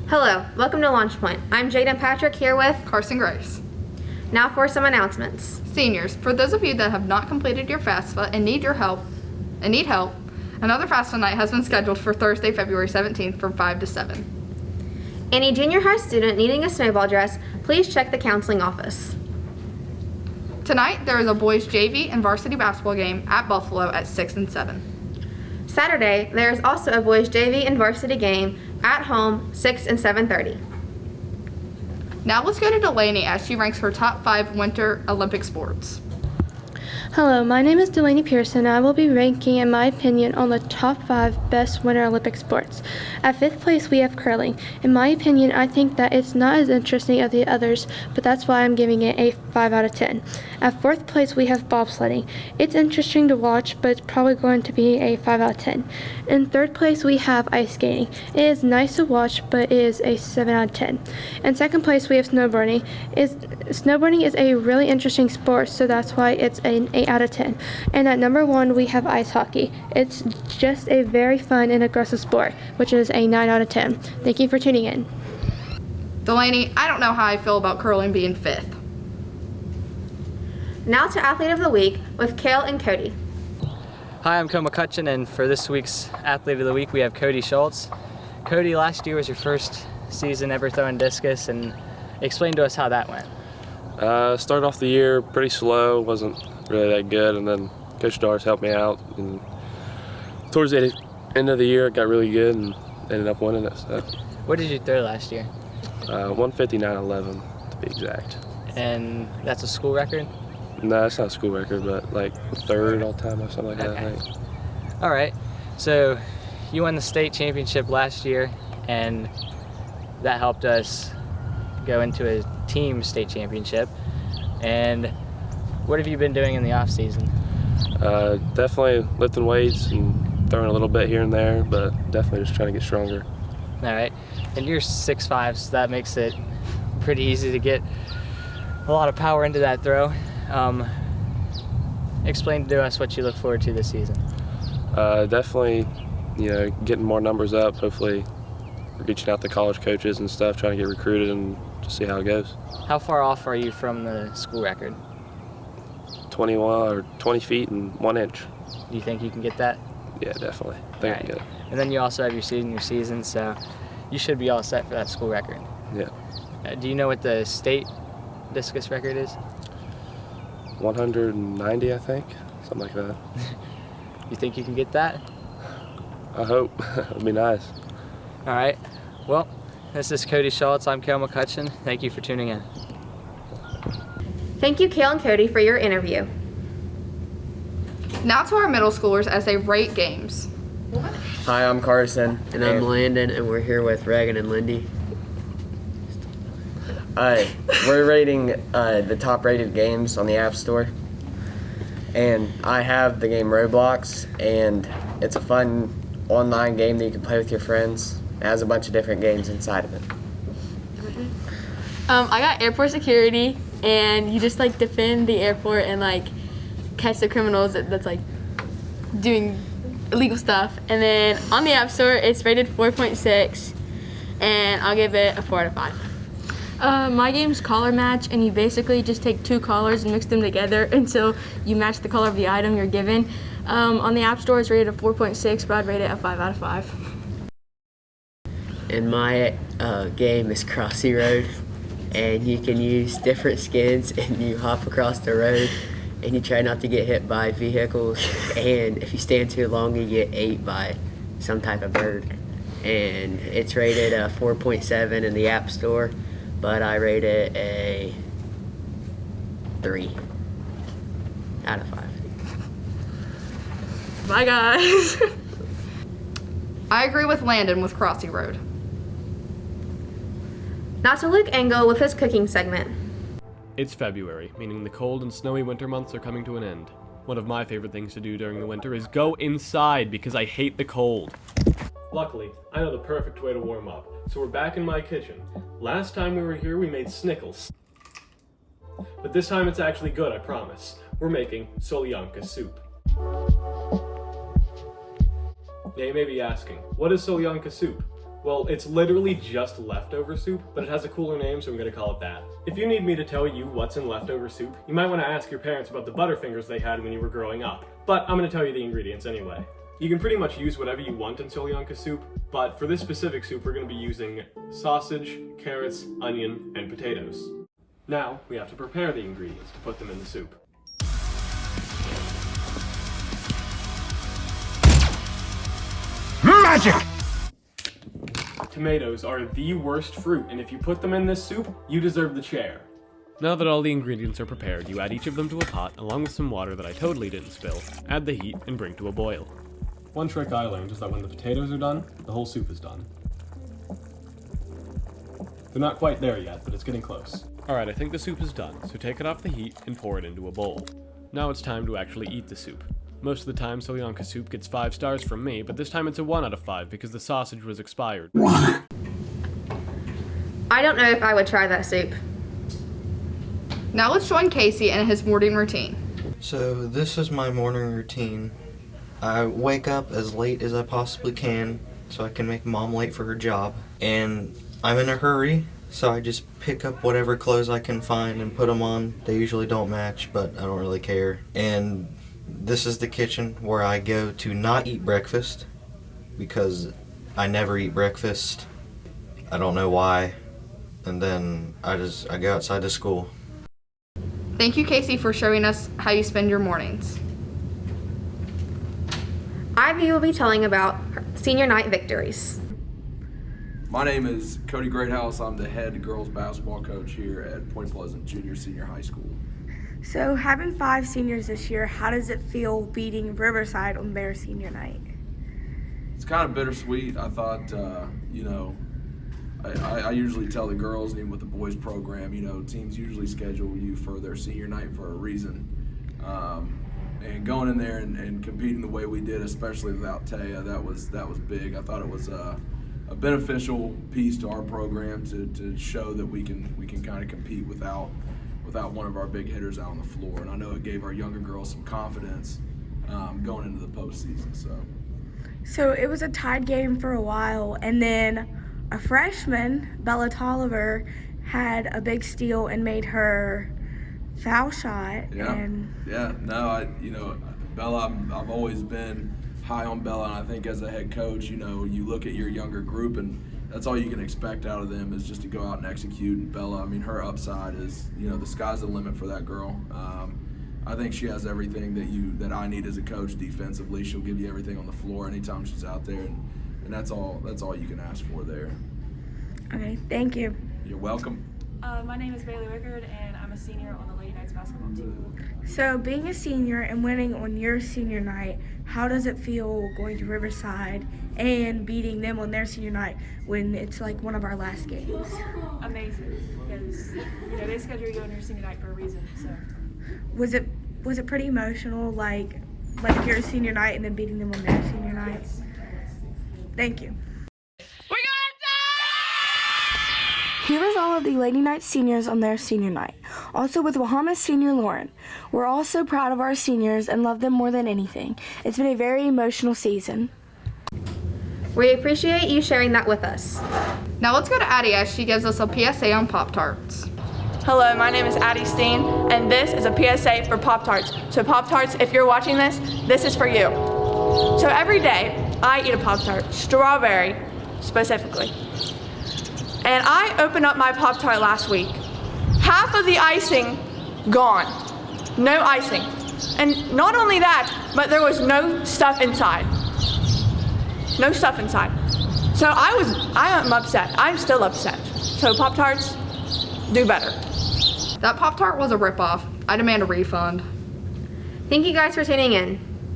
Hello, welcome to Launch Point. I'm Jaidyn Patrick here with Carson Grace. Now for some announcements. Seniors, for those of you that have not completed your FAFSA and need help, another FAFSA night has been scheduled for Thursday, February 17th from 5 to 7. Any junior high student needing a snowball dress, please check the counseling office. Tonight, there is a boys JV and varsity basketball game at Buffalo at 6 and 7. Saturday, there is also a boys JV and varsity game at home, 6 and 7:30. Now let's go to Delaney as she ranks her top 5 Winter Olympic sports. Hello, my name is Delaney Pearson. I will be ranking, in my opinion, on the top 5 best Winter Olympic sports. At 5th place, we have curling. In my opinion, I think that it's not as interesting as the others, but that's why I'm giving it a 5 out of 10. At 4th place, we have bobsledding. It's interesting to watch, but it's probably going to be a 5 out of 10. In 3rd place, we have ice skating. It is nice to watch, but it is a 7 out of 10. In 2nd place, we have snowboarding. Snowboarding is a really interesting sport, so that's why it's an 8 out of 10. And at number 1, we have ice hockey. It's just a very fun and aggressive sport, which is a 9 out of 10. Thank you for tuning in. Delaney, I don't know how I feel about curling being 5th. Now to Athlete of the Week with Cael and Cody. Hi, I'm McCutcheon, and for this week's Athlete of the Week, we have Cody Schultz. Cody, last year was your first season ever throwing discus, and explain to us how that went. Started off the year pretty slow, wasn't really that good, and then Coach Dars helped me out, and towards the end of the year it got really good and ended up winning it. So. What did you throw last year? 159.11 to be exact. And that's a school record? No, it's not a school record, but like 3rd all time or something like that, I think. All right, so you won the state championship last year, and that helped us go into a team state championship. And what have you been doing in the off season? Definitely lifting weights and throwing a little bit here and there, but definitely just trying to get stronger. All right, and you're 6'5", so that makes it pretty easy to get a lot of power into that throw. Explain to us what you look forward to this season. Definitely, getting more numbers up, hopefully reaching out to college coaches and stuff, trying to get recruited and just see how it goes. How far off are you from the school record? 21 or 20 feet and 1 inch. Do you think you can get that? Yeah, definitely. I think I can get it. And then you also have your senior season, so you should be all set for that school record. Yeah. Do you know what the state discus record is? 190, I think, something like that. You think you can get that? I hope. It'd be nice. All right. Well, this is Cody Schultz. I'm Cael McCutcheon. Thank you for tuning in. Thank you, Cael and Cody, for your interview. Now to our middle schoolers as they rate games. Hi, I'm Carson. And I'm Landyn, and we're here with Reghan and Lyndee. We're rating the top rated games on the App Store. And I have the game Roblox, and it's a fun online game that you can play with your friends. It has a bunch of different games inside of it. I got airport security, and you just defend the airport and catch the criminals that's doing illegal stuff. And then on the App Store, it's rated 4.6, and I'll give it a 4 out of 5. My game's color match, and you basically just take 2 colors and mix them together until you match the color of the item you're given. On the App Store, it's rated a 4.6, but I'd rate it a 5 out of 5. And my game is Crossy Road, and you can use different skins, and you hop across the road, and you try not to get hit by vehicles, and if you stand too long, you get ate by some type of bird. And it's rated a 4.7 in the App Store, but I rate it a 3 out of 5. Bye, guys. I agree with Landyn with Crossy Road. Now to Luke Engel with his cooking segment. It's February, meaning the cold and snowy winter months are coming to an end. One of my favorite things to do during the winter is go inside because I hate the cold. Luckily, I know the perfect way to warm up, so we're back in my kitchen. Last time we were here, we made snickles. But this time it's actually good, I promise. We're making solyanka soup. Now you may be asking, what is solyanka soup? Well, it's literally just leftover soup, but it has a cooler name, so I'm gonna call it that. If you need me to tell you what's in leftover soup, you might want to ask your parents about the Butterfingers they had when you were growing up. But I'm gonna tell you the ingredients anyway. You can pretty much use whatever you want in Solyanka soup, but for this specific soup, we're gonna be using sausage, carrots, onion, and potatoes. Now, we have to prepare the ingredients to put them in the soup. Magic! Tomatoes are the worst fruit, and if you put them in this soup, you deserve the chair. Now that all the ingredients are prepared, you add each of them to a pot, along with some water that I totally didn't spill, add the heat, and bring to a boil. One trick I learned is that when the potatoes are done, the whole soup is done. They're not quite there yet, but it's getting close. Alright, I think the soup is done, so take it off the heat and pour it into a bowl. Now it's time to actually eat the soup. Most of the time, Solyanka soup gets 5 stars from me, but this time it's a 1 out of 5 because the sausage was expired. I don't know if I would try that soup. Now let's join Casey in his morning routine. So this is my morning routine. I wake up as late as I possibly can so I can make mom late for her job. And I'm in a hurry, so I just pick up whatever clothes I can find and put them on. They usually don't match, but I don't really care. And this is the kitchen where I go to not eat breakfast because I never eat breakfast. I don't know why. And then I go outside to school. Thank you, Casey, for showing us how you spend your mornings. Ivy will be telling about her senior night victories. My name is Cody Greathouse. I'm the head girls basketball coach here at Point Pleasant Senior High School. So having 5 seniors this year, how does it feel beating Riverside on their senior night? It's kind of bittersweet. I thought, I usually tell the girls, and even with the boys program, teams usually schedule you for their senior night for a reason. And going in there and competing the way we did, especially without Taya, that was big. I thought it was a beneficial piece to our program to show that we can kind of compete without one of our big hitters out on the floor. And I know it gave our younger girls some confidence going into the postseason. So it was a tied game for a while, and then a freshman, Bella Tolliver, had a big steal and made her foul shot. Bella, I've always been high on Bella, and I think as a head coach, you look at your younger group, and that's all you can expect out of them is just to go out and execute. And Bella, her upside is, the sky's the limit for that girl. I think she has everything that I need as a coach defensively. She'll give you everything on the floor anytime she's out there, and that's all you can ask for there. Okay, thank you. You're welcome. My name is Bailey Wickard, and I'm a senior on the Lady Knights basketball team. So being a senior and winning on your senior night, how does it feel going to Riverside and beating them on their senior night when it's like one of our last games? Amazing, because they schedule you on your senior night for a reason. So was it pretty emotional, like your senior night and then beating them on their senior night? Yes. Thank you. Here is all of the Lady Knights seniors on their senior night. Also with Bahamas senior Lauren. We're all so proud of our seniors and love them more than anything. It's been a very emotional season. We appreciate you sharing that with us. Now let's go to Addie as she gives us a PSA on Pop-Tarts. Hello, my name is Addyson Stein, and this is a PSA for Pop-Tarts. So Pop-Tarts, if you're watching this is for you. So every day, I eat a Pop-Tart, strawberry specifically. And I opened up my Pop-Tart last week. Half of the icing gone. No icing. And not only that, but there was no stuff inside. No stuff inside. So I am upset. I'm still upset. So Pop-Tarts, do better. That Pop-Tart was a ripoff. I demand a refund. Thank you guys for tuning in.